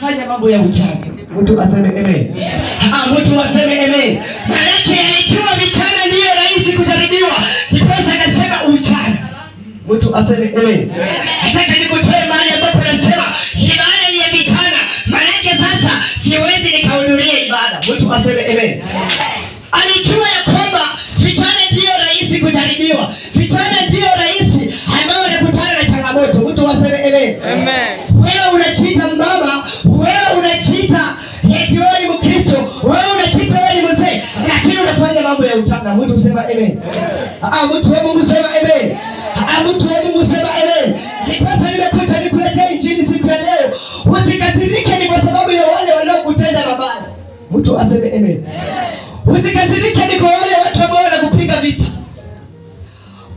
Fanya mambo ya uchawi. Mtu aseme amen. Mtu aseme amen. Maana ikiwa vichana ndio rahisi kujaribiwa, kiposa akasema uchawi. Mtu aseme amen. Nataka nikutoe mahali ambapo nasema ibada ni ya vichana. Maana sasa siwezi nikahudhuria ibada. Mtu aseme amen. Alijua ya kwamba vichana ndio rahisi kujaribiwa. Vichana ndio rahisi ambao wanakutana na changamoto. Mtu aseme amen. Amen. Wewe unajiita mama, wewe unajiita eti wewe ni Mkristo, wewe unajiita wewe ni mzee, lakini unafanya mambo ya uchanga. Mtu usema amen. Mtu wa Mungu sema amen. Mtu wa Mungu sema amen. Nipasa nimekuja nikuletea injili siku ya leo. Usikasirike ni kwa sababu ya wale wanaokutenda mabaya. Mtu aseme amen. Usikasirike ni kwa wale watu ambao wanakupiga vita.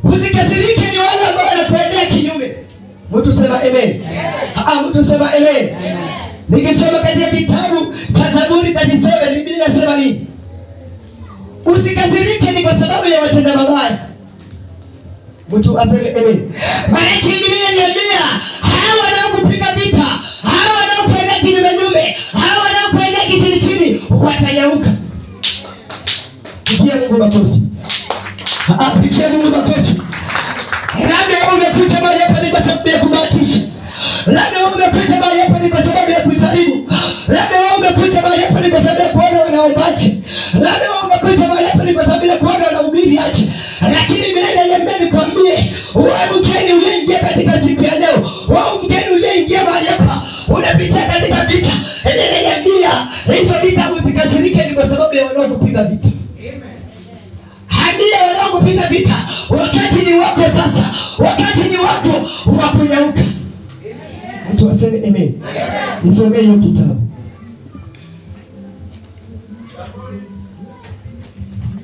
Usikasirike ni wale ambao wanakuendea kinyume. Mtu sema amen. Mtu sema amen. Nikisoma katika kitabu cha Zaburi 37, Biblia inasema nini? Usikasirike ni kwa sababu ya watenda mabaya. Mtu aseme amen. Maana Biblia inaniambia hawa wanaokupiga vita, hawa wanaokuendea kinyume, hawa wanaokuendea chini watanyauka. Pigia Mungu makofi. Pigia Mungu makofi. Labda umekuja mahali hapa ni kwa sababu ya kubahatisha. Labda umekuja mahali hapa ni kwa sababu ya kujaribu. Labda umekuja mahali hapa ni kwa sababu ya kuona wanaombaji. Labda umekuja mahali hapa ni kwa sababu ya kuona wanahubiri aje. Lakini Biblia inaniambia nikwambie, wewe mgeni uliyeingia katika siku ya leo, wewe mgeni uliyeingia mahali hapa, unapitia katika vita. Inaniambia hizo vita usikasirike ni kwa sababu ya wanaokupiga vita. Ambia wanaokupiga vita, wakati ni wako sasa. Wakati ni wako wa kunyauka. Mtu aseme amen. Nisomee hiyo kitabu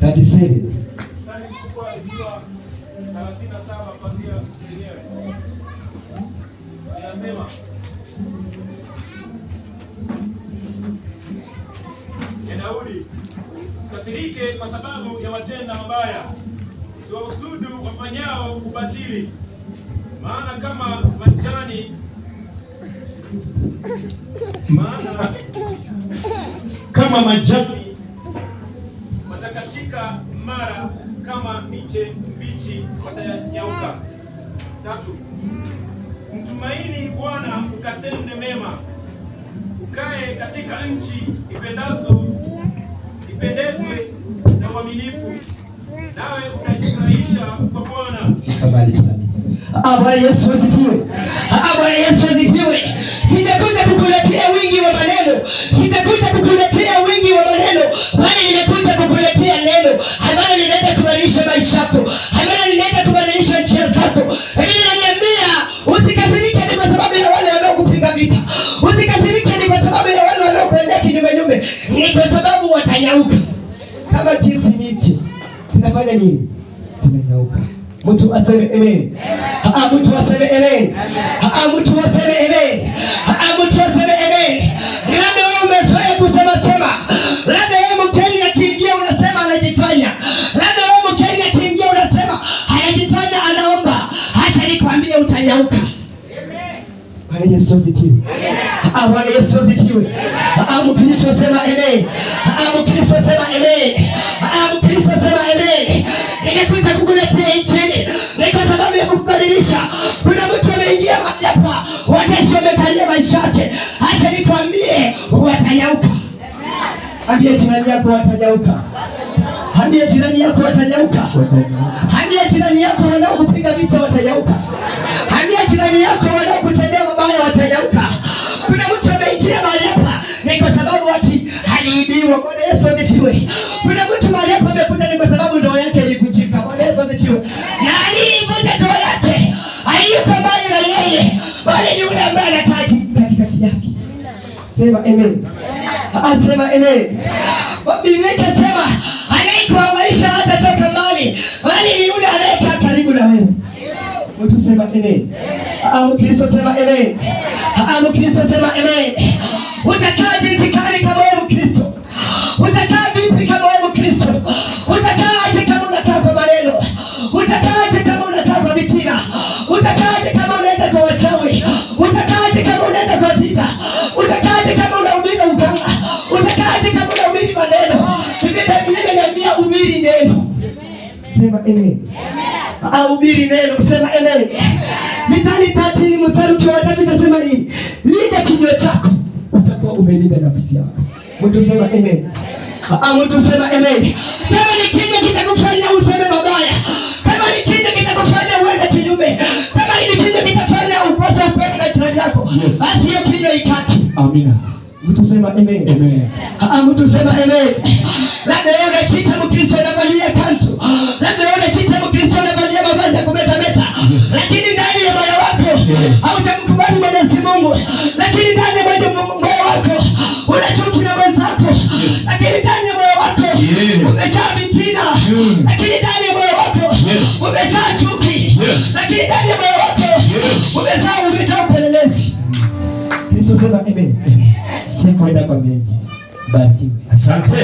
37. Daudi, usikasirike kwa sababu ya watenda mabaya, usiwahusudu wafanyao ubatili, maana kama majani watakatika, mara kama miche mbichi watanyauka. 3. Mtumaini Bwana ukatende mema, ukae katika nchi ipendezwe na uaminifu, nawe utajifurahisha kwa Bwana. Bwana Yesu asifiwe. Bwana Yesu asifiwe. Sitakuja kukuletea wingi wa maneno. Sitakuja kukuletea wingi wa maneno, bali nimekuja kukuletea neno ambalo linaenda kubadilisha maisha yako, ambalo linaenda kubadilisha njia zako. Biblia inaniambia usikasirike ni kwa sababu ya wale wanaokupiga vita. Usikasirike ni kwa sababu ya wale wanaokuendea kinyume. Ni kwa sababu watanyauka. Kama jinsi miti zinafanya nini? Zinanyauka. Mtu aseme amen. Mtu aseme amen. Mtu aseme amen. Mtu aseme amen. Labda wewe umezoea kusema. Labda wewe mkeni akiingia unasema anajifanya. Labda wewe mkeni akiingia unasema anajifanya anaomba. Acha nikwambie utanyauka. Amen. Bwana Yesu asifiwe. Bwana Yesu asifiwe. Mkristo sema amen. Mkristo sema amen. Mkristo sema amen. Nimekuja kukuletea injili ni kwa sababu ya kukubadilisha. Kuna mtu ameingia mahali hapa, watesi wamekalia maisha yake. Acha nikwambie watanyauka. Ambia jirani yako watanyauka. Ambia jirani yako watanyauka. Ambia jirani yako wanaokupiga vita watanyauka. Ambia jirani yako wanaokutendea mabaya watanyauka. Kuna mtu ameingia mahali hapa ni kwa sababu ati aliibiwa. Bwana Yesu asifiwe. Kuna mtu mahali hapa amekuja ni kwa sababu ndoa yake ilivunjika. Bwana Yesu asifiwe. Na aliyevunja ndoa yake hayuko mbali na yeye, bali ni yule ambaye anakaa katikati yake. Sema amen. Sema amen. Biblia inasema anayekuangaisha hatatoka mbali, bali ni yule anayekaa karibu na wewe. Mtu sema amen. Mkristo sema amen. Mkristo sema amen. Utakaa jinsi gani kama wewe Mkristo? Utakaa vipi kama wewe Mkristo? Utakaaje kama unakaa kwa maneno? Utakaaje kama unakaa kwa vitina? Utakaaje kama unaenda kwa wachawi? Utakaaje kama unaenda kwa vita? Utakaaje Sema amen. Hubiri neno, sema amen. Mithali 3 mstari wa 3 inasema nini? Linda kinywa chako, utakuwa umelinda nafsi yako. Mtu sema amen. Mtu sema amen. Kama ni kinywa kitakufanya useme mabaya, kama ni kinywa kitakufanya uende kinyume, kama ni kinywa kitafanya ukose upendo na jirani yako, basi hiyo kinywa ikati. Amina. Mtu sema amen. Amen. Mtu sema amen. Labda wewe unajiita Mkristo unavalia kanzu, labda wewe unajiita Mkristo unavalia mavazi ya kumetameta, lakini ndani ya moyo wako hautamkubali Mwenyezi Mungu, lakini ndani ya moyo wako una chuki na wenzako, lakini ndani ya moyo wako umejaa vitina, lakini ndani ya moyo wako umejaa chuki, lakini ndani ya moyo wako umejaa upelelezi. Kristo sema amen. Sikwenda kwa mengi. Barikiwe. Asante.